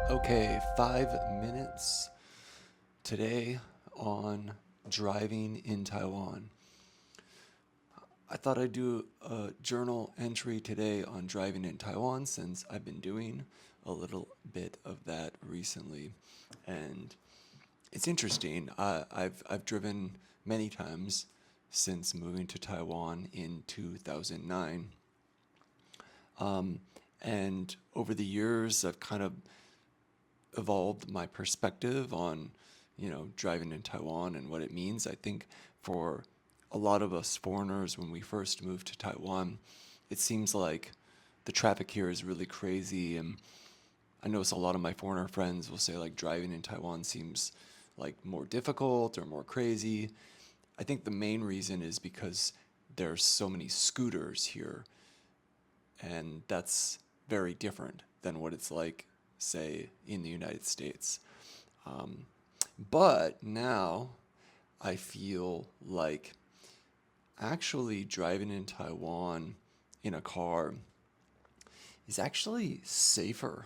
Okay, 5 minutes today on driving in Taiwan. I thought I'd do a journal entry today on driving in Taiwan since I've been doing a little bit of that recently. And it's interesting. I've driven many times since moving to Taiwan in 2009. And over the years, I've kind of evolved my perspective on, driving in Taiwan and what it means. I think for a lot of us foreigners, when we first moved to Taiwan, it seems like the traffic here is really crazy. And I notice a lot of my foreigner friends will say, like, driving in Taiwan seems like more difficult or more crazy. I think the main reason is because there's so many scooters here, and that's very different than what it's like, say, in the United States. Um, but now I feel like actually driving in Taiwan in a car is actually safer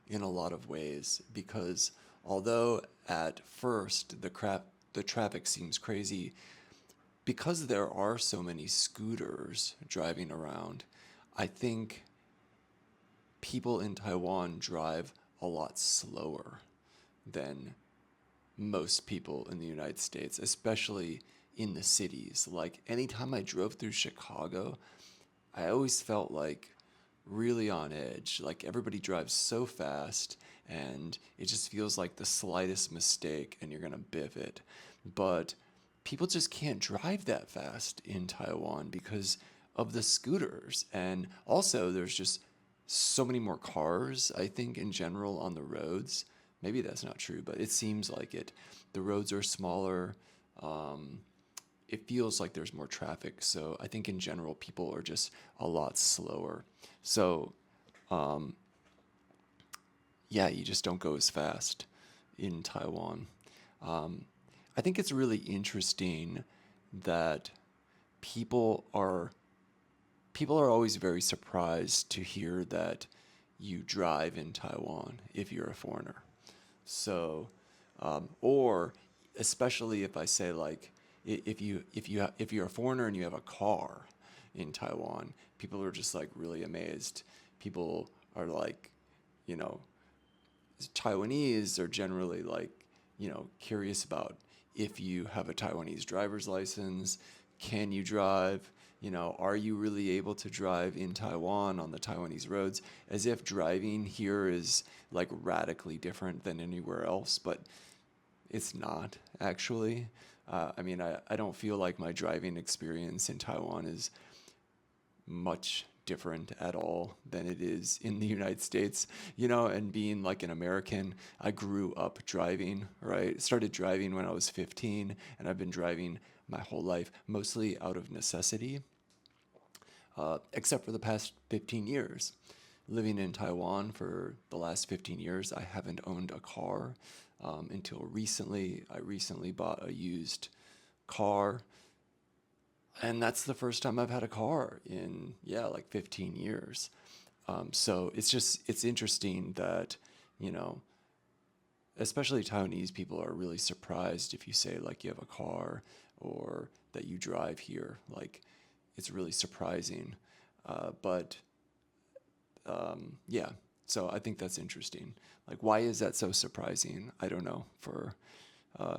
in a lot of ways because although at first the traffic seems crazy, because there are so many scooters driving around, I think people in Taiwan drive a lot slower than most people in the United States, especially in the cities. Like anytime I drove through Chicago, I always felt like really on edge. Like everybody drives so fast and it just feels like the slightest mistake and you're going to biff it. But people just can't drive that fast in Taiwan because of the scooters. And also, there's just so many more cars, I think, in general on the roads. Maybe that's not true, but it seems like it. The roads are smaller. Um, it feels like there's more traffic. So I think in general, people are just a lot slower. So, um, yeah, you just don't go as fast in Taiwan. Um, I think it's really interesting that people are people are always very surprised to hear that you drive in Taiwan if you're a foreigner. So, or especially if I say like if you're a foreigner and you have a car in Taiwan, people are just like really amazed. People are like, you know, Taiwanese are generally like, curious about if you have a Taiwanese driver's license, can you drive? Are you really able to drive in Taiwan on the Taiwanese roads? As if driving here is like radically different than anywhere else, but it's not actually. I don't feel like my driving experience in Taiwan is much different at all than it is in the United States, and being like an American, I grew up driving, right? Started driving when I was 15, and I've been driving my whole life, mostly out of necessity, except for the past 15 years. Living in Taiwan for the last 15 years, I haven't owned a car until recently. I recently bought a used car, and that's the first time I've had a car in, yeah, like 15 years. So it's interesting that, you know, especially Taiwanese people are really surprised if you say like you have a car or that you drive here. Like it's really surprising. But yeah, so I think that's interesting. Like, why is that so surprising? I don't know uh,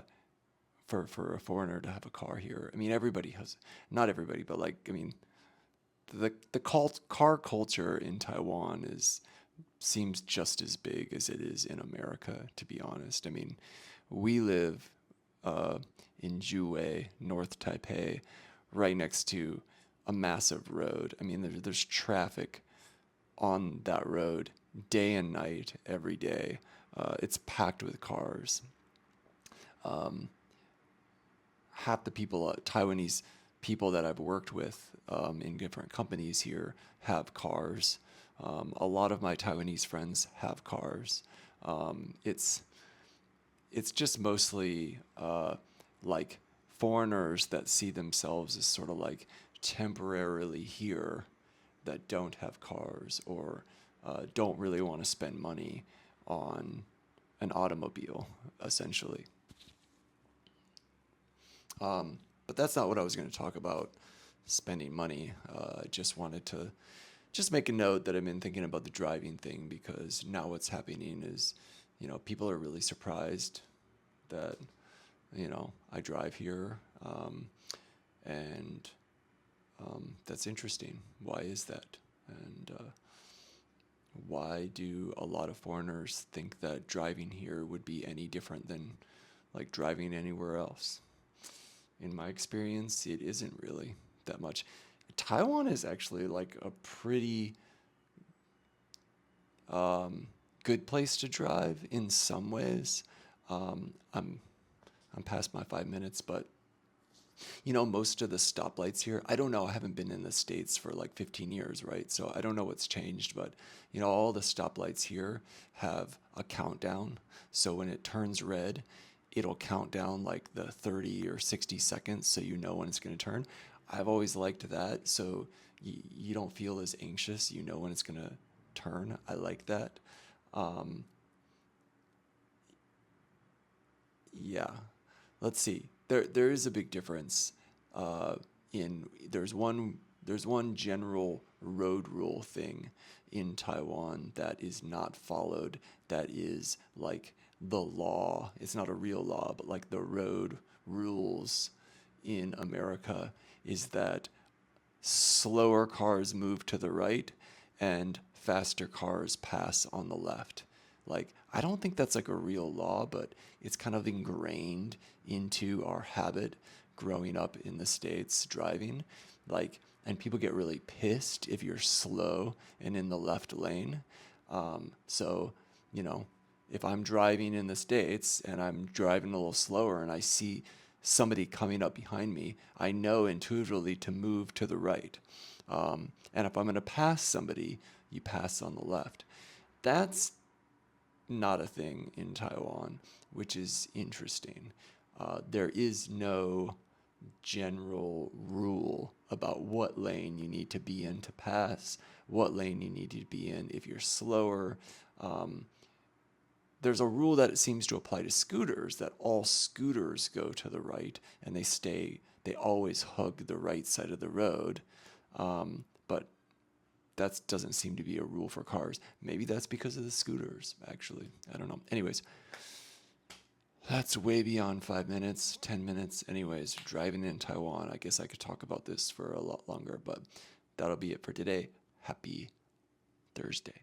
for a foreigner to have a car here. I mean, everybody has, not everybody, but like, I mean, the car culture in Taiwan is seems just as big as it is in America, to be honest. I mean, we live uh, in Juwei, North Taipei, right next to a massive road. I mean, there's traffic on that road day and night, every day. It's packed with cars. Um, Half the people, Taiwanese people that I've worked with in different companies here have cars. A lot of my Taiwanese friends have cars. It's just mostly like foreigners that see themselves as sort of like temporarily here that don't have cars or don't really want to spend money on an automobile, essentially. But that's not what I was going to talk about, spending money. I just wanted to just make a note that I've been thinking about the driving thing, because now what's happening is, people are really surprised that, I drive here. And that's interesting. Why is that? And why do a lot of foreigners think that driving here would be any different than like driving anywhere else? In my experience, it isn't really that much. Taiwan is actually like a pretty good place to drive in some ways. I'm past my 5 minutes, but most of the stoplights here, I don't know, I haven't been in the States for like 15 years, right? So I don't know what's changed, but all the stoplights here have a countdown. So when it turns red, it'll count down like the 30 or 60 seconds so you know when it's going to turn. I've always liked that, so you don't feel as anxious, when it's going to turn. I like that. Um, yeah. Let's see. There is a big difference. In there's one general road rule thing in Taiwan that is not followed. That is like the law. It's not a real law, but like the road rules in America is that slower cars move to the right and faster cars pass on the left. Like, I don't think that's like a real law, but it's kind of ingrained into our habit growing up in the States driving. Like, and people get really pissed if you're slow and in the left lane. So, you know, if I'm driving in the States and I'm driving a little slower and I see somebody coming up behind me, I know intuitively to move to the right. And if I'm going to pass somebody, you pass on the left. That's not a thing in Taiwan, which is interesting. There is no general rule about what lane you need to be in to pass, what lane you need to be in if you're slower. There's a rule that it seems to apply to scooters, that all scooters go to the right and they always hug the right side of the road. But that doesn't seem to be a rule for cars. Maybe that's because of the scooters, actually. I don't know. Anyways, that's way beyond 5 minutes, 10 minutes. Anyways, driving in Taiwan. I guess I could talk about this for a lot longer, but that'll be it for today. Happy Thursday.